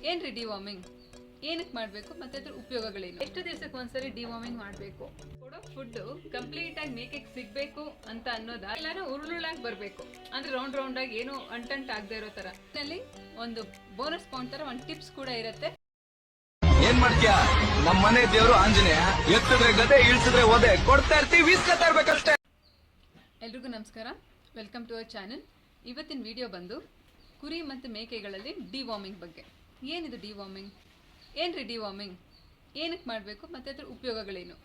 ಏನ್ರಿ ಡಿವಾರ್ಮಿಂಗ್ ಏನಕ್ಕೆ ಮಾಡಬೇಕು ಮತ್ತೆ ಅದ್ರ ಉಪಯೋಗಗಳೇನು? ಎಷ್ಟು ದಿವಸಕ್ಕೆ ಒಂದ್ಸರಿ ಡಿವಾರ್ಮಿಂಗ್ ಮಾಡಬೇಕು? ಕೊಡೋ ಫುಡ್ ಕಂಪ್ಲೀಟ್ ಆಗಿ ಮೇಕೆಗೆ ಸಿಗಬೇಕು ಅಂತ ಅನ್ನೋದ ಎಲ್ಲಾನು ಉರುಳಾಗಿ ಬರಬೇಕು, ಅಂದ್ರೆ ರೌಂಡ್ ರೌಂಡ್ ಆಗಿ ಏನು ಅಂಟಂಟ್ ಆಗದೆ ಇರೋ ತರ. ಇದರಲ್ಲಿ ಒಂದು ಬೋನಸ್ ಪಾಯಿಂಟ್ ತರ ಒಂದು ಟಿಪ್ಸ್ ಕೂಡ ಇರುತ್ತೆ. ಏನ್ ಮಾಡ್ತೀಯಾ? ನಮ್ಮ ಮನೆ ದೇವರು ಆಂಜನೇಯ, ಎತ್ತಿದ್ರೆ ಗದೆ ಇಳಿಸಿದ್ರೆ ಒದೆ ಕೊಡ್ತಾ ಇರ್ತೀವಿ, ಇಸ್ಕೊತಾ ಇರ್ಬೇಕಷ್ಟೇ. ಎಲ್ರಿಗೂ ನಮಸ್ಕಾರ, ವೆಲ್ಕಮ್ ಟು ಅವರ್ ಚಾನಲ್. ಇವತ್ತಿನ ವಿಡಿಯೋ ಬಂದು ಕುರಿ ಮತ್ತು ಮೇಕೆಗಳಲ್ಲಿ ಡಿವಾರ್ಮಿಂಗ್ ಬಗ್ಗೆ. ಏನಿದು ಡಿವಾರ್ಮಿಂಗ್? ಏನ್ರಿ ಡಿವಾರ್ಮಿಂಗ್ ಏನಕ್ಕೆ ಮಾಡಬೇಕು ಮತ್ತು ಅದ್ರ ಉಪಯೋಗಗಳೇನು?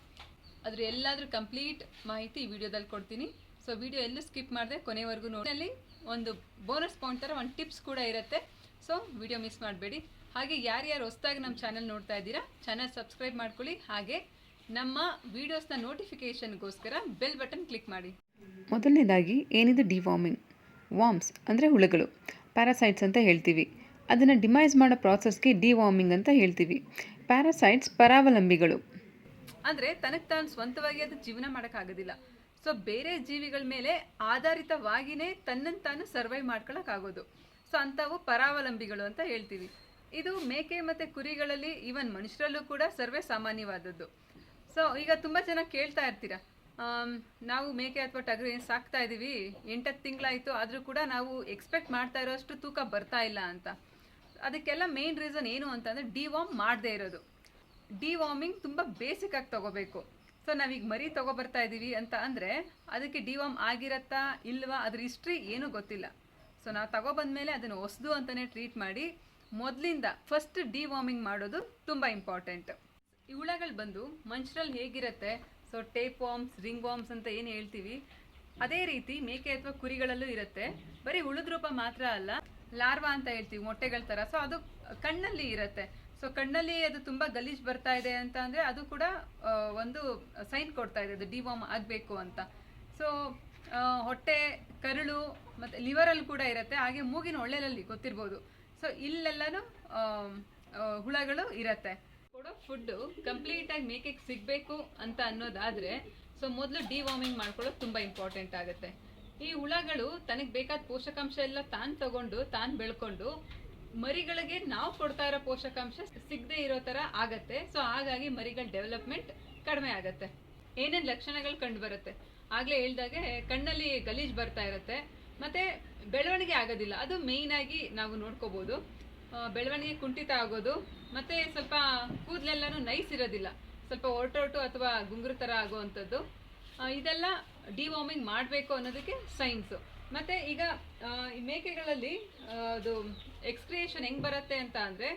ಅದ್ರ ಎಲ್ಲಾದ್ರೂ ಕಂಪ್ಲೀಟ್ ಮಾಹಿತಿ ಈ ವಿಡಿಯೋದಲ್ಲಿ ಕೊಡ್ತೀನಿ. ಸೊ ವಿಡಿಯೋ ಎಲ್ಲೂ ಸ್ಕಿಪ್ ಮಾಡಿದೆ ಕೊನೆವರೆಗೂ ನೋಡಿ. ಒಂದು ಬೋನಸ್ ಪಾಯಿಂಟ್ ಥರ ಒಂದು ಟಿಪ್ಸ್ ಕೂಡ ಇರುತ್ತೆ. ಸೊ ವಿಡಿಯೋ ಮಿಸ್ ಮಾಡಬೇಡಿ. ಹಾಗೆ ಯಾರ್ಯಾರು ಹೊಸದಾಗಿ ನಮ್ಮ ಚಾನಲ್ ನೋಡ್ತಾ ಇದ್ದೀರಾ, ಚಾನಲ್ ಸಬ್ಸ್ಕ್ರೈಬ್ ಮಾಡ್ಕೊಳ್ಳಿ. ಹಾಗೆ ನಮ್ಮ ವಿಡಿಯೋಸ್ನ ನೋಟಿಫಿಕೇಷನ್ಗೋಸ್ಕರ ಬೆಲ್ ಬಟನ್ ಕ್ಲಿಕ್ ಮಾಡಿ. ಮೊದಲನೇದಾಗಿ ಏನಿದು ಡಿವಾರ್ಮಿಂಗ್? ವಾರ್ಮ್ಸ್ ಅಂದರೆ ಹುಳುಗಳು, ಪ್ಯಾರಾಸೈಟ್ಸ್ ಅಂತ ಹೇಳ್ತೀವಿ. ಅದನ್ನು ಡಿಮೈಸ್ ಮಾಡೋ ಪ್ರಾಸೆಸ್ಗೆ ಡಿವಾರ್ಮಿಂಗ್ ಅಂತ ಹೇಳ್ತೀವಿ. ಪ್ಯಾರಾಸೈಟ್ಸ್ ಪರಾವಲಂಬಿಗಳು, ಅಂದರೆ ತನಗೆ ತಾನು ಸ್ವಂತವಾಗಿ ಅದು ಜೀವನ ಮಾಡೋಕ್ಕಾಗೋದಿಲ್ಲ. ಸೊ ಬೇರೆ ಜೀವಿಗಳ ಮೇಲೆ ಆಧಾರಿತವಾಗಿಯೇ ತನ್ನನ್ನು ತಾನು ಸರ್ವೈವ್ ಮಾಡ್ಕೊಳ್ಳೋಕ್ಕಾಗೋದು. ಸೊ ಅಂಥವು ಪರಾವಲಂಬಿಗಳು ಅಂತ ಹೇಳ್ತೀವಿ. ಇದು ಮೇಕೆ ಮತ್ತು ಕುರಿಗಳಲ್ಲಿ, ಈವನ್ ಮನುಷ್ಯರಲ್ಲೂ ಕೂಡ ಸರ್ವೇ ಸಾಮಾನ್ಯವಾದದ್ದು. ಸೊ ಈಗ ತುಂಬ ಜನ ಕೇಳ್ತಾ ಇರ್ತೀರ, ನಾವು ಮೇಕೆ ಅಥವಾ ಟಗರು ಏನು ಸಾಕ್ತಾ ಇದ್ದೀವಿ, 8 ತಿಂಗಳಾಯಿತು, ಆದರೂ ಕೂಡ ನಾವು ಎಕ್ಸ್ಪೆಕ್ಟ್ ಮಾಡ್ತಾ ಇರೋಷ್ಟು ತೂಕ ಬರ್ತಾ ಇಲ್ಲ ಅಂತ. ಅದಕ್ಕೆಲ್ಲ ಮೇನ್ ರೀಸನ್ ಏನು ಅಂತಂದರೆ ಡಿವಾರ್ಮ್ ಮಾಡದೇ ಇರೋದು. ಡಿವಾರ್ಮಿಂಗ್ ತುಂಬ ಬೇಸಿಕಾಗಿ ತೊಗೋಬೇಕು. ಸೊ ನಾವೀಗ ಮರಿ ತೊಗೊಬರ್ತಾ ಇದ್ದೀವಿ ಅಂತ ಅಂದರೆ ಅದಕ್ಕೆ ಡಿವಾರ್ಮ್ ಆಗಿರತ್ತಾ ಇಲ್ವಾ, ಅದ್ರ ಹಿಸ್ಟ್ರಿ ಏನೂ ಗೊತ್ತಿಲ್ಲ. ಸೊ ನಾವು ತಗೊಬಂದ್ಮೇಲೆ ಅದನ್ನು ಹೊಸದು ಅಂತಲೇ ಟ್ರೀಟ್ ಮಾಡಿ ಮೊದಲಿಂದ ಫಸ್ಟ್ ಡಿವಾರ್ಮಿಂಗ್ ಮಾಡೋದು ತುಂಬ ಇಂಪಾರ್ಟೆಂಟ್. ಈ ಹುಳಗಳು ಬಂದು ಮನುಷ್ಯರಲ್ಲಿ ಹೇಗಿರುತ್ತೆ, so tape warms, ring warms ಅಂತ ಏನು ಹೇಳ್ತೀವಿ, ಅದೇ ರೀತಿ ಮೇಕೆ ಅಥವಾ ಕುರಿಗಳಲ್ಲೂ ಇರುತ್ತೆ. ಬರೀ ಹುಳದ ರೂಪ ಮಾತ್ರ ಅಲ್ಲ, ಲಾರ್ವಾ ಅಂತ ಹೇಳ್ತೀವಿ, ಮೊಟ್ಟೆಗಳ ಥರ. ಸೊ ಅದು ಕಣ್ಣಲ್ಲಿ ಇರುತ್ತೆ. ಸೊ ಕಣ್ಣಲ್ಲಿ ಅದು ತುಂಬ ಗಲೀಜು ಬರ್ತಾ ಇದೆ ಅಂತ ಅಂದರೆ ಅದು ಕೂಡ ಒಂದು ಸೈನ್ ಕೊಡ್ತಾ ಇದೆ, ಅದು ಡಿವಾರ್ಮ್ ಆಗಬೇಕು ಅಂತ. ಸೊ ಹೊಟ್ಟೆ, ಕರುಳು ಮತ್ತು ಲಿವರಲ್ಲಿ ಕೂಡ ಇರುತ್ತೆ. ಹಾಗೆ ಮೂಗಿನ ಒಳ್ಳೆಯಲ್ಲಿ ಗೊತ್ತಿರ್ಬೋದು. ಸೊ ಇಲ್ಲೆಲ್ಲನೂ ಹುಳಗಳು ಇರುತ್ತೆ. ಕೊಡೋ ಫುಡ್ಡು ಕಂಪ್ಲೀಟಾಗಿ ಮೇಕೆಗೆ ಸಿಗಬೇಕು ಅಂತ ಅನ್ನೋದಾದರೆ ಸೊ ಮೊದಲು ಡಿವಾರ್ಮಿಂಗ್ ಮಾಡ್ಕೊಳ್ಳೋದು ತುಂಬ ಇಂಪಾರ್ಟೆಂಟ್ ಆಗುತ್ತೆ. ಈ ಹುಳಗಳು ತನಗೆ ಬೇಕಾದ ಪೋಷಕಾಂಶ ಎಲ್ಲ ತಾನು ತಗೊಂಡು ತಾನು ಬೆಳ್ಕೊಂಡು ಮರಿಗಳಿಗೆ ನಾವು ಕೊಡ್ತಾ ಇರೋ ಪೋಷಕಾಂಶ ಸಿಗದೆ ಇರೋ ಥರ ಆಗತ್ತೆ. ಸೊ ಹಾಗಾಗಿ ಮರಿಗಳ ಡೆವಲಪ್ಮೆಂಟ್ ಕಡಿಮೆ ಆಗುತ್ತೆ. ಏನೇನು ಲಕ್ಷಣಗಳು ಕಂಡು ಬರುತ್ತೆ? ಆಗಲೇ ಹೇಳ್ದಾಗೆ ಕಣ್ಣಲ್ಲಿ ಗಲೀಜು ಬರ್ತಾ ಇರುತ್ತೆ, ಮತ್ತು ಬೆಳವಣಿಗೆ ಆಗೋದಿಲ್ಲ. ಅದು ಮೇಯ್ನಾಗಿ ನಾವು ನೋಡ್ಕೋಬೋದು. ಬೆಳವಣಿಗೆ ಕುಂಠಿತ ಆಗೋದು, ಮತ್ತು ಸ್ವಲ್ಪ ಕೂದಲೆಲ್ಲನೂ ನೈಸ್ ಇರೋದಿಲ್ಲ, ಸ್ವಲ್ಪ ಒರಟೊರಟು ಅಥವಾ ಗುಂಗುರು ಥರ ಆಗೋವಂಥದ್ದು. ಇದೆಲ್ಲ ಡಿವಾರ್ಮಿಂಗ್ ಮಾಡಬೇಕು ಅನ್ನೋದಕ್ಕೆ ಸೈನ್ಸು. ಮತ್ತು ಈಗ ಈ ಮೇಕೆಗಳಲ್ಲಿ ಅದು ಎಕ್ಸ್ಕ್ರಿಯೇಷನ್ ಹೆಂಗೆ ಬರುತ್ತೆ ಅಂತ ಅಂದರೆ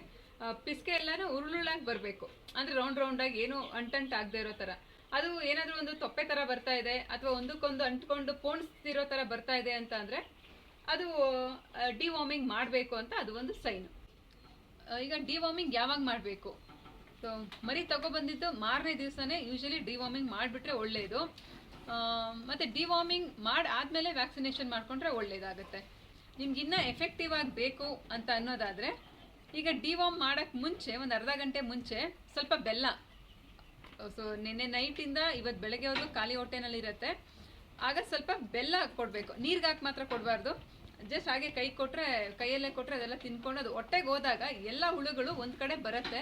ಪಿಸ್ಕೆ ಎಲ್ಲನೂ ಉರುಳಾಗಿ ಬರಬೇಕು, ಅಂದರೆ ರೌಂಡ್ ರೌಂಡಾಗಿ ಏನು ಅಂಟಂಟ್ ಆಗದೆ ಇರೋ ಥರ. ಅದು ಏನಾದರೂ ಒಂದು ತೊಪ್ಪೆ ಥರ ಬರ್ತಾ ಇದೆ ಅಥವಾ ಒಂದಕ್ಕೊಂದು ಅಂಟ್ಕೊಂಡು ಪೋಣಿಸ್ತಿರೋ ಥರ ಬರ್ತಾ ಇದೆ ಅಂತ ಅಂದರೆ ಅದು ಡಿವಾರ್ಮಿಂಗ್ ಮಾಡಬೇಕು ಅಂತ ಅದು ಒಂದು ಸೈನ್. ಈಗ ಡಿವಾರ್ಮಿಂಗ್ ಯಾವಾಗ ಮಾಡಬೇಕು? ಸೊ ಮರಿ ತಗೊಬಂದಿದ್ದು ಮಾರನೇ ದಿವಸನೇ ಯೂಶಲಿ ಡಿವಾರ್ಮಿಂಗ್ ಮಾಡಿಬಿಟ್ರೆ ಒಳ್ಳೆಯದು. ಮತ್ತು ಡಿವಾರ್ಮಿಂಗ್ ಆದಮೇಲೆ ವ್ಯಾಕ್ಸಿನೇಷನ್ ಮಾಡಿಕೊಂಡ್ರೆ ಒಳ್ಳೆಯದಾಗುತ್ತೆ. ನಿಮ್ಗೆ ಇನ್ನೂ ಎಫೆಕ್ಟಿವ್ ಆಗಿ ಬೇಕು ಅಂತ ಅನ್ನೋದಾದರೆ ಈಗ ಡಿವಾರ್ಮ್ ಮಾಡೋಕ್ಕೆ ಮುಂಚೆ ಒಂದು ಅರ್ಧ ಗಂಟೆ ಮುಂಚೆ ಸ್ವಲ್ಪ ಬೆಲ್ಲ, ಸೊ ನಿನ್ನೆ ನೈಟಿಂದ ಇವತ್ತು ಬೆಳಗ್ಗೆವರೆಗೂ ಖಾಲಿ ಹೊಟ್ಟೆನಲ್ಲಿರುತ್ತೆ, ಆಗ ಸ್ವಲ್ಪ ಬೆಲ್ಲ ಕೊಡಬೇಕು. ನೀರಿಗೆ ಹಾಕಿ ಮಾತ್ರ ಕೊಡಬಾರ್ದು. ಜಸ್ಟ್ ಹಾಗೆ ಕೈಯಲ್ಲೇ ಕೊಟ್ಟರೆ ಅದೆಲ್ಲ ತಿನ್ಕೊಂಡು ಅದು ಹೊಟ್ಟೆಗೆ ಹೋದಾಗ ಎಲ್ಲ ಹುಳುಗಳು ಒಂದು ಕಡೆ ಬರುತ್ತೆ.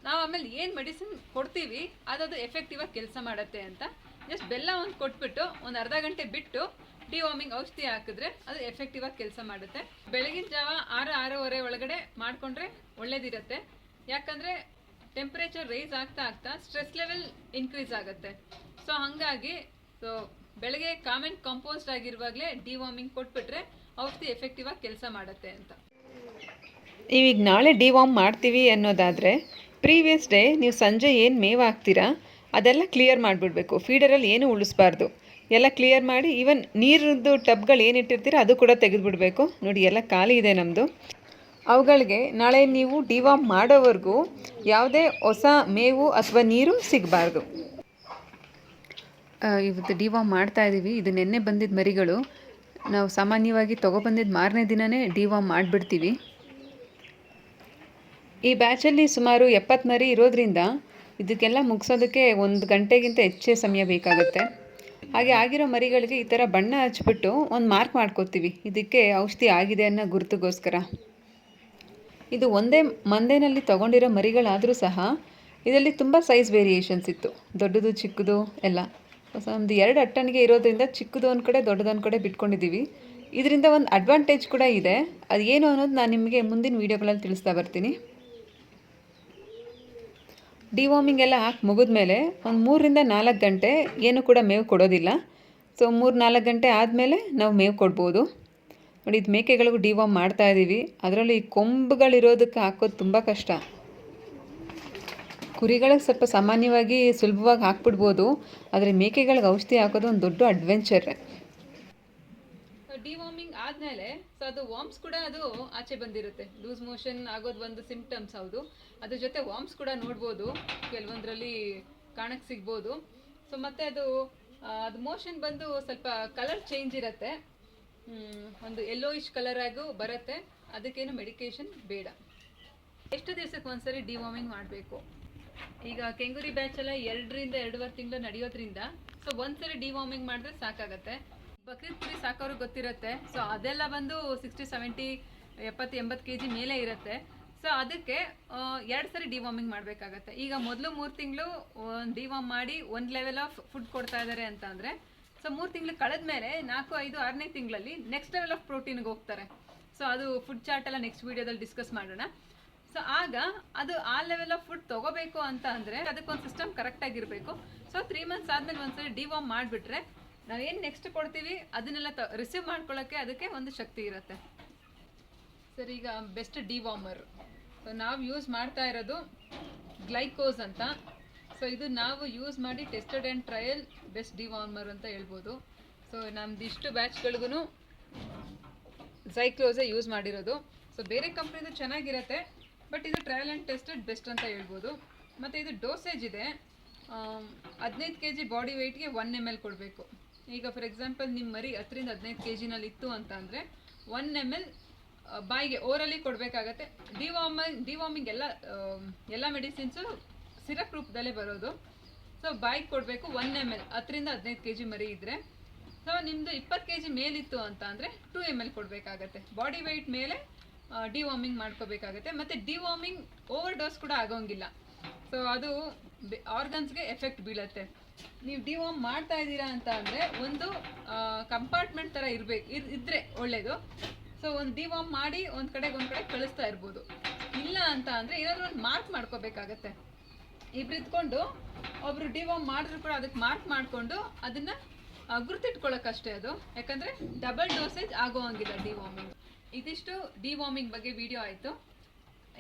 ನಾವು ಆಮೇಲೆ ಏನು ಮೆಡಿಸಿನ್ ಕೊಡ್ತೀವಿ ಅದದು ಎಫೆಕ್ಟಿವ್ ಆಗಿ ಕೆಲಸ ಮಾಡುತ್ತೆ ಅಂತ ಜಸ್ಟ್ ಬೆಲ್ಲ ಒಂದು ಕೊಟ್ಬಿಟ್ಟು ಒಂದು ಅರ್ಧ ಗಂಟೆ ಬಿಟ್ಟು ಡಿವಾರ್ಮಿಂಗ್ ಔಷಧಿ ಹಾಕಿದ್ರೆ ಅದು ಎಫೆಕ್ಟಿವ್ ಆಗಿ ಕೆಲಸ ಮಾಡುತ್ತೆ. ಬೆಳಗಿನ ಜಾವ 6-6:30 ಒಳಗಡೆ ಮಾಡಿಕೊಂಡ್ರೆ ಒಳ್ಳೇದಿರುತ್ತೆ. ಯಾಕಂದರೆ ಟೆಂಪ್ರೇಚರ್ ರೈಸ್ ಆಗ್ತಾ ಆಗ್ತಾ ಸ್ಟ್ರೆಸ್ ಲೆವೆಲ್ ಇನ್ಕ್ರೀಸ್ ಆಗುತ್ತೆ. ಸೊ ಹಾಗಾಗಿ ಸೊ ಬೆಳಗ್ಗೆ ಕಾಮೆಂಟ್ ಕಂಪೋಸ್ಟ್ ಆಗಿರುವಾಗಲೇ ಡಿವಾರ್ಮಿಂಗ್ ಕೊಟ್ಬಿಟ್ರೆ ಔಷಧಿ ಎಫೆಕ್ಟಿವ್ ಆಗಿ ಕೆಲಸ ಮಾಡುತ್ತೆ ಅಂತ. ನೀವೀಗ ನಾಳೆ ಡಿವಾರ್ಮ್ ಮಾಡ್ತೀವಿ ಅನ್ನೋದಾದರೆ ಪ್ರೀವಿಯಸ್ ಡೇ ನೀವು ಸಂಜೆ ಏನು ಮೇವು ಹಾಕ್ತೀರಾ ಅದೆಲ್ಲ ಕ್ಲಿಯರ್ ಮಾಡಿಬಿಡ್ಬೇಕು. ಫೀಡರಲ್ಲಿ ಏನು ಉಳಿಸ್ಬಾರ್ದು, ಎಲ್ಲ ಕ್ಲಿಯರ್ ಮಾಡಿ. ಈವನ್ ನೀರದ್ದು ಟಬ್ಗಳು ಏನಿಟ್ಟಿರ್ತೀರ ಅದು ಕೂಡ ತೆಗೆದುಬಿಡಬೇಕು. ನೋಡಿ ಎಲ್ಲ ಖಾಲಿ ಇದೆ ನಮ್ಮದು. ಅವುಗಳಿಗೆ ನಾಳೆ ನೀವು ಡಿವಾರ್ಮ್ ಮಾಡೋವರೆಗೂ ಯಾವುದೇ ಹೊಸ ಮೇವು ಅಥವಾ ನೀರು ಸಿಗಬಾರ್ದು. ಇವತ್ತು ಡಿವಾರ್ಮ್ ಮಾಡ್ತಾಯಿದ್ದೀವಿ. ಇದು ನೆನ್ನೆ ಬಂದಿದ್ದ ಮರಿಗಳು. ನಾವು ಸಾಮಾನ್ಯವಾಗಿ ತೊಗೊಬಂದಿದ್ದು ಮಾರನೇ ದಿನವೇ ಡಿವಾರ್ಮ್ ಮಾಡಿಬಿಡ್ತೀವಿ. ಈ ಬ್ಯಾಚಲ್ಲಿ ಸುಮಾರು 70 ಮರಿ ಇರೋದ್ರಿಂದ ಇದಕ್ಕೆಲ್ಲ ಮುಗಿಸೋದಕ್ಕೆ 1 ಗಂಟೆಗಿಂತ ಹೆಚ್ಚೇ ಸಮಯ ಬೇಕಾಗುತ್ತೆ. ಹಾಗೆ ಆಗಿರೋ ಮರಿಗಳಿಗೆ ಈ ಥರ ಬಣ್ಣ ಹಚ್ಬಿಟ್ಟು ಒಂದು ಮಾರ್ಕ್ ಮಾಡ್ಕೋತೀವಿ, ಇದಕ್ಕೆ ಔಷಧಿ ಆಗಿದೆ ಅನ್ನೋ ಗುರುತಿಗೋಸ್ಕರ. ಇದು ಒಂದೇ ಮಂದೆನಲ್ಲಿ ತೊಗೊಂಡಿರೋ ಮರಿಗಳಾದರೂ ಸಹ ಇದರಲ್ಲಿ ತುಂಬ ಸೈಜ್ ವೇರಿಯೇಷನ್ಸ್ ಇತ್ತು, ದೊಡ್ಡದು ಚಿಕ್ಕದು ಎಲ್ಲ. ಒಂದು 2 ಅಟ್ಟಣಿಗೆ ಇರೋದ್ರಿಂದ ಚಿಕ್ಕದು ಒಂದು ಕಡೆ ದೊಡ್ಡದು ಒಂದು ಕಡೆ ಬಿಟ್ಕೊಂಡಿದ್ದೀವಿ. ಇದರಿಂದ ಒಂದು ಅಡ್ವಾಂಟೇಜ್ ಕೂಡ ಇದೆ, ಅದು ಏನು ಅನ್ನೋದು ನಾನು ನಿಮಗೆ ಮುಂದಿನ ವೀಡಿಯೋಗಳಲ್ಲಿ ತಿಳಿಸ್ತಾ ಬರ್ತೀನಿ. ಡಿವಾರ್ಮಿಂಗ್ ಎಲ್ಲ ಹಾಕಿ ಮುಗಿದ್ಮೇಲೆ ಒಂದು 3ರಿಂದ 4 ಗಂಟೆ ಏನು ಕೂಡ ಮೇವು ಕೊಡೋದಿಲ್ಲ. ಸೊ 3-4 ಗಂಟೆ ಆದಮೇಲೆ ನಾವು ಮೇವು ಕೊಡ್ಬೋದು. ನೋಡಿ, ಇದು ಮೇಕೆಗಳಿಗೂ ಡಿವಾರ್ಮ್ ಮಾಡ್ತಾಯಿದ್ದೀವಿ. ಅದರಲ್ಲಿ ಈ ಕೊಂಬುಗಳಿರೋದಕ್ಕೆ ಹಾಕೋದು ತುಂಬ ಕಷ್ಟ. ಕುರಿಗಳಿಗೆ ಸ್ವಲ್ಪ ಸಾಮಾನ್ಯವಾಗಿ ಸುಲಭವಾಗಿ ಹಾಕ್ಬಿಡ್ಬೋದು, ಆದರೆ ಮೇಕೆಗಳಿಗೆ ಔಷಧಿ ಹಾಕೋದು ಒಂದು ದೊಡ್ಡ ಅಡ್ವೆಂಚರ್. ಡಿವಾರ್ಮಿಂಗ್ ಆದಮೇಲೆ ಸೊ ಅದು ವಾರ್ಮ್ಸ್ ಕೂಡ ಅದು ಆಚೆ ಬಂದಿರುತ್ತೆ. ಲೂಸ್ ಮೋಷನ್ ಆಗೋದು ಒಂದು ಸಿಂಪ್ಟಮ್ಸ್ ಹೌದು, ಅದ್ರ ಜೊತೆ ವಾರ್ಮ್ಸ್ ಕೂಡ ನೋಡ್ಬೋದು, ಕೆಲವೊಂದರಲ್ಲಿ ಕಾಣಕ್ಕೆ ಸಿಗ್ಬೋದು. ಸೊ ಮತ್ತು ಅದು ಮೋಷನ್ ಬಂದು ಸ್ವಲ್ಪ ಕಲರ್ ಚೇಂಜ್ ಇರುತ್ತೆ, ಒಂದು ಯೆಲ್ಲೋಯಿಶ್ ಕಲರ್ ಆಗು ಬರುತ್ತೆ. ಅದಕ್ಕೇನು ಮೆಡಿಕೇಶನ್ ಬೇಡ. ಎಷ್ಟು ದಿವಸಕ್ಕೆ ಒಂದ್ಸರಿ ಡಿವಾರ್ಮಿಂಗ್ ಮಾಡಬೇಕು? ಈಗ ಕೆಂಗುರಿ ಬ್ಯಾಚ್ ಎಲ್ಲ 2ರಿಂದ 2.5 ತಿಂಗಳು ನಡೆಯೋದ್ರಿಂದ ಸೊ ಒಂದ್ಸರಿ ಡಿವಾರ್ಮಿಂಗ್ ಮಾಡಿದ್ರೆ ಸಾಕಾಗತ್ತೆ. ಬಕ್ರೀದ್ ಕುರಿ ಸಾಕೋರಿಗೆ ಗೊತ್ತಿರುತ್ತೆ. ಸೊ ಅದೆಲ್ಲ ಬಂದು 60-70 70-80 kg ಮೇಲೆ ಇರುತ್ತೆ. ಸೊ ಅದಕ್ಕೆ 2 ಸರಿ ಡಿವಾರ್ಮಿಂಗ್ ಮಾಡಬೇಕಾಗತ್ತೆ. ಈಗ ಮೊದಲು 3 ತಿಂಗಳು ಡಿವಾರ್ಮ್ ಮಾಡಿ ಒಂದು ಲೆವೆಲ್ ಆಫ್ ಫುಡ್ ಕೊಡ್ತಾ ಇದ್ದಾರೆ ಅಂತ ಅಂದರೆ, ಸೊ 3 ತಿಂಗಳು ಕಳೆದ್ಮೇಲೆ 4, 5, 6ನೇ ತಿಂಗಳಲ್ಲಿ ನೆಕ್ಸ್ಟ್ ಲೆವೆಲ್ ಆಫ್ ಪ್ರೋಟೀನ್ಗೆ ಹೋಗ್ತಾರೆ. ಸೊ ಅದು ಫುಡ್ ಚಾರ್ಟ್ ಎಲ್ಲ ನೆಕ್ಸ್ಟ್ ವೀಡಿಯೋದಲ್ಲಿ ಡಿಸ್ಕಸ್ ಮಾಡೋಣ. ಸೊ ಆಗ ಅದು ಆ ಲೆವೆಲ್ ಆಫ್ ಫುಡ್ ತೊಗೋಬೇಕು ಅಂತ ಅಂದರೆ ಅದಕ್ಕೊಂದು ಸಿಸ್ಟಮ್ ಕರೆಕ್ಟಾಗಿರಬೇಕು. ಸೊ 3 ಮಂತ್ಸ್ ಆದಮೇಲೆ ಒಂದ್ಸರಿ ಡಿವಾರ್ಮ್ ಮಾಡಿಬಿಟ್ರೆ ನಾವೇನು ನೆಕ್ಸ್ಟ್ ಕೊಡ್ತೀವಿ ಅದನ್ನೆಲ್ಲ ರಿಸೀವ್ ಮಾಡ್ಕೊಳ್ಳೋಕ್ಕೆ ಅದಕ್ಕೆ ಒಂದು ಶಕ್ತಿ ಇರುತ್ತೆ. ಸರ್, ಈಗ ಬೆಸ್ಟ್ ಡಿವಾರ್ಮರ್ ಸೊ ನಾವು ಯೂಸ್ ಮಾಡ್ತಾ ಇರೋದು ಗ್ಲೈಕೋಸ್ ಅಂತ. ಸೊ ಇದು ನಾವು ಯೂಸ್ ಮಾಡಿ ಟೆಸ್ಟೆಡ್ ಆ್ಯಂಡ್ ಟ್ರಯಲ್ ಬೆಸ್ಟ್ ಡಿವಾರ್ಮರ್ ಅಂತ ಹೇಳ್ಬೋದು. ಸೊ ನಮ್ದು ಇಷ್ಟು ಬ್ಯಾಚ್ಗಳಿಗೂ ಝೈಕ್ಲೋಸೇ ಯೂಸ್ ಮಾಡಿರೋದು. ಸೊ ಬೇರೆ ಕಂಪ್ನಿದು ಚೆನ್ನಾಗಿರುತ್ತೆ, ಬಟ್ ಇದು ಟ್ರಯಲ್ ಆ್ಯಂಡ್ ಟೆಸ್ಟೆಡ್ ಬೆಸ್ಟ್ ಅಂತ ಹೇಳ್ಬೋದು. ಮತ್ತು ಇದು ಡೋಸೇಜ್ ಇದೆ, 15 kg ಬಾಡಿ ವೆಯ್ಟ್ಗೆ 1 ml ಕೊಡಬೇಕು. ಈಗ ಫಾರ್ ಎಕ್ಸಾಂಪಲ್ ನಿಮ್ಮ ಮರಿ 10ರಿಂದ 15 kg ಇತ್ತು ಅಂತ ಅಂದರೆ 1 ml ಬಾಯಿಗೆ ಓರಲಿ ಕೊಡಬೇಕಾಗತ್ತೆ. ಡಿವಾರ್ಮಿಂಗ್ ಎಲ್ಲ ಮೆಡಿಸಿನ್ಸು ಸಿರಪ್ ರೂಪದಲ್ಲೇ ಬರೋದು. ಸೊ ಬಾಯಿಗೆ ಕೊಡಬೇಕು 1 ml 10ರಿಂದ 15 kg ಮರಿ ಇದ್ದರೆ. ಸೊ ನಿಮ್ಮದು 20 kg ಮೇಲಿತ್ತು ಅಂತ ಅಂದರೆ 2 ml ಕೊಡಬೇಕಾಗತ್ತೆ. ಬಾಡಿ ವೆಯ್ಟ್ ಮೇಲೆ ಡಿವಾರ್ಮಿಂಗ್ ಮಾಡ್ಕೋಬೇಕಾಗತ್ತೆ. ಮತ್ತು ಡಿವಾರ್ಮಿಂಗ್ ಓವರ್ ಡೋಸ್ ಕೂಡ ಆಗೋಂಗಿಲ್ಲ. ಸೊ ಅದು ಆರ್ಗನ್ಸ್ಗೆ ಎಫೆಕ್ಟ್ ಬೀಳತ್ತೆ. ನೀವು ಡಿವಾರ್ಮ್ ಮಾಡ್ತಾ ಇದ್ದೀರಾ ಅಂತ ಅಂದರೆ ಒಂದು ಕಂಪಾರ್ಟ್ಮೆಂಟ್ ಥರ ಇದ್ದರೆ ಒಳ್ಳೆಯದು. ಸೊ ಒಂದು ಡಿವಾರ್ಮ್ ಮಾಡಿ ಒಂದು ಕಡೆ ಕಳಿಸ್ತಾ ಇರ್ಬೋದು. ಇಲ್ಲ ಅಂತ ಅಂದರೆ ಏನಾದರೂ ಒಂದು ಮಾರ್ಕ್ ಮಾಡ್ಕೋಬೇಕಾಗತ್ತೆ. ಇಬ್ರು ಇದ್ಕೊಂಡು ಒಬ್ರು ಡಿವಾರ್ಮ್ ಮಾಡಿದ್ರು ಕೂಡ ಅದಕ್ಕೆ ಮಾರ್ಕ್ ಮಾಡಿಕೊಂಡು ಅದನ್ನು ಗುರ್ತಿಟ್ಕೊಳ್ಳೋಕ್ಕಷ್ಟೇ ಅದು. ಯಾಕಂದರೆ ಡಬಲ್ ಡೋಸೇಜ್ ಆಗೋ ಹಂಗಿಲ್ಲ ಡಿವಾರ್ಮಿಂಗ್. ಇದಿಷ್ಟು ಡಿವಾರ್ಮಿಂಗ್ ಬಗ್ಗೆ ವಿಡಿಯೋ ಆಯಿತು.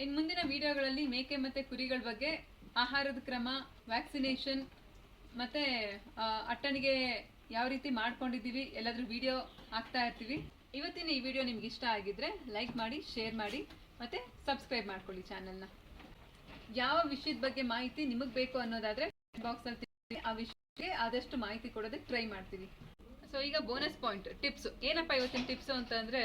ಇನ್ನು ಮುಂದಿನ ವಿಡಿಯೋಗಳಲ್ಲಿ ಮೇಕೆ ಮತ್ತು ಕುರಿಗಳ ಬಗ್ಗೆ ಆಹಾರದ ಕ್ರಮ, ವ್ಯಾಕ್ಸಿನೇಷನ್ ಮತ್ತು ಅಟ್ಟಣಿಗೆ ಯಾವ ರೀತಿ ಮಾಡ್ಕೊಂಡಿದ್ದೀವಿ ಎಲ್ಲಾದರೂ ವಿಡಿಯೋ ಹಾಕ್ತಾ ಇರ್ತೀವಿ. ಇವತ್ತಿನ ಈ ವಿಡಿಯೋ ನಿಮ್ಗೆ ಇಷ್ಟ ಆಗಿದ್ರೆ ಲೈಕ್ ಮಾಡಿ, ಶೇರ್ ಮಾಡಿ ಮತ್ತು ಸಬ್ಸ್ಕ್ರೈಬ್ ಮಾಡ್ಕೊಳ್ಳಿ ಚಾನಲ್ನ. ಯಾವ ವಿಷಯದ ಬಗ್ಗೆ ಮಾಹಿತಿ ನಿಮಗೆ ಬೇಕು ಅನ್ನೋದಾದರೆ ಬಾಕ್ಸಲ್ಲಿ ಆ ವಿಷಯಕ್ಕೆ ಆದಷ್ಟು ಮಾಹಿತಿ ಕೊಡೋದಕ್ಕೆ ಟ್ರೈ ಮಾಡ್ತೀವಿ. ಸೊ ಈಗ ಬೋನಸ್ ಪಾಯಿಂಟ್ ಟಿಪ್ಸು ಏನಪ್ಪ ಇವತ್ತಿನ ಟಿಪ್ಸು ಅಂತಂದರೆ,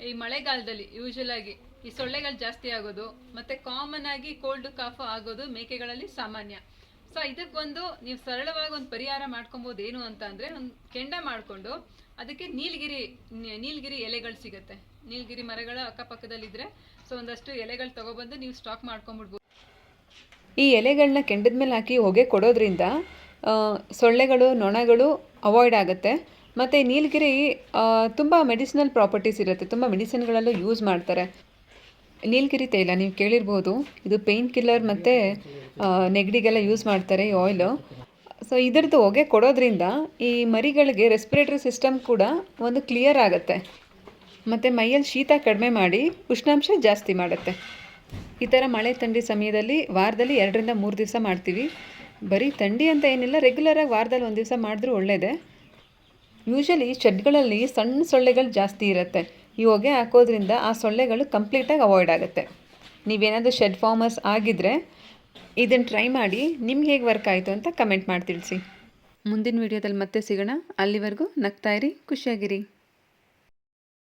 ಈ ಮಳೆಗಾಲದಲ್ಲಿ ಯೂಶುವಲ್ ಆಗಿ ಈ ಸೊಳ್ಳೆಗಳು ಜಾಸ್ತಿ ಆಗೋದು ಮತ್ತು ಕಾಮನ್ ಆಗಿ ಕೋಲ್ಡ್ ಕಾಫು ಆಗೋದು ಮೇಕೆಗಳಲ್ಲಿ ಸಾಮಾನ್ಯ. ಸೊ ಇದಕ್ಕೊಂದು ನೀವು ಸರಳವಾಗಿ ಒಂದು ಪರಿಹಾರ ಮಾಡ್ಕೊಬೋದು. ಏನು ಅಂತ ಅಂದರೆ, ಒಂದು ಕೆಂಡ ಮಾಡಿಕೊಂಡು ಅದಕ್ಕೆ ನೀಲಗಿರಿ ಎಲೆಗಳು ಸಿಗುತ್ತೆ. ನೀಲಗಿರಿ ಮರಗಳ ಅಕ್ಕಪಕ್ಕದಲ್ಲಿದ್ದರೆ ಸೊ ಒಂದಷ್ಟು ಎಲೆಗಳು ತೊಗೊಬಂದು ನೀವು ಸ್ಟಾಕ್ ಮಾಡ್ಕೊಂಬಿಡ್ಬೋದು. ಈ ಎಲೆಗಳನ್ನ ಕೆಂಡದ ಮೇಲೆ ಹಾಕಿ ಹೊಗೆ ಕೊಡೋದ್ರಿಂದ ಸೊಳ್ಳೆಗಳು, ನೊಣಗಳು ಅವಾಯ್ಡ್ ಆಗುತ್ತೆ. ಮತ್ತು ನೀಲಗಿರಿ ತುಂಬ ಮೆಡಿಸಿನಲ್ ಪ್ರಾಪರ್ಟೀಸ್ ಇರುತ್ತೆ, ತುಂಬ ಮೆಡಿಸಿನ್ಗಳಲ್ಲೂ ಯೂಸ್ ಮಾಡ್ತಾರೆ. ನೀಲಗಿರಿ ತೈಲ ನೀವು ಕೇಳಿರ್ಬೋದು, ಇದು ಪೇಯ್ನ್ ಕಿಲ್ಲರ್ ಮತ್ತು ನೆಗಡಿಗೆಲ್ಲ ಯೂಸ್ ಮಾಡ್ತಾರೆ ಈ ಆಯಿಲು. ಸೊ ಇದರದ್ದು ಹೊಗೆ ಕೊಡೋದ್ರಿಂದ ಈ ಮರಿಗಳಿಗೆ ರೆಸ್ಪಿರೇಟರಿ ಸಿಸ್ಟಮ್ ಕೂಡ ಒಂದು ಕ್ಲಿಯರ್ ಆಗುತ್ತೆ ಮತ್ತು ಮೈಯಲ್ಲಿ ಶೀತ ಕಡಿಮೆ ಮಾಡಿ ಉಷ್ಣಾಂಶ ಜಾಸ್ತಿ ಮಾಡುತ್ತೆ. ಈ ಥರ ಮಳೆ ಥಂಡಿ ಸಮಯದಲ್ಲಿ ವಾರದಲ್ಲಿ 2ರಿಂದ 3 ದಿವಸ ಮಾಡ್ತೀವಿ. ಬರೀ ಥಂಡಿ ಅಂತ ಏನಿಲ್ಲ, ರೆಗ್ಯುಲರಾಗಿ ವಾರದಲ್ಲಿ 1 ದಿವಸ ಮಾಡಿದ್ರೂ ಒಳ್ಳೆಯದೇ. ಯೂಶಲಿ ಶೆಡ್ಗಳಲ್ಲಿ ಸಣ್ಣ ಸೊಳ್ಳೆಗಳು ಜಾಸ್ತಿ ಇರುತ್ತೆ. ಈ ಹೊಗೆ ಹಾಕೋದ್ರಿಂದ ಆ ಸೊಳ್ಳೆಗಳು ಕಂಪ್ಲೀಟಾಗಿ ಅವಾಯ್ಡ್ ಆಗುತ್ತೆ. ನೀವೇನಾದರೂ ಶೆಡ್ ಫಾರ್ಮರ್ಸ್ ಆಗಿದ್ದರೆ ಇದನ್ನು ಟ್ರೈ ಮಾಡಿ, ನಿಮ್ಗೆ ಹೇಗೆ ವರ್ಕ್ ಆಯಿತು ಅಂತ ಕಮೆಂಟ್ ಮಾಡಿ ತಿಳಿಸಿ. ಮುಂದಿನ ವೀಡಿಯೋದಲ್ಲಿ ಮತ್ತೆ ಸಿಗೋಣ. ಅಲ್ಲಿವರೆಗೂ ನಗ್ತಾಯಿರಿ, ಖುಷಿಯಾಗಿರಿ.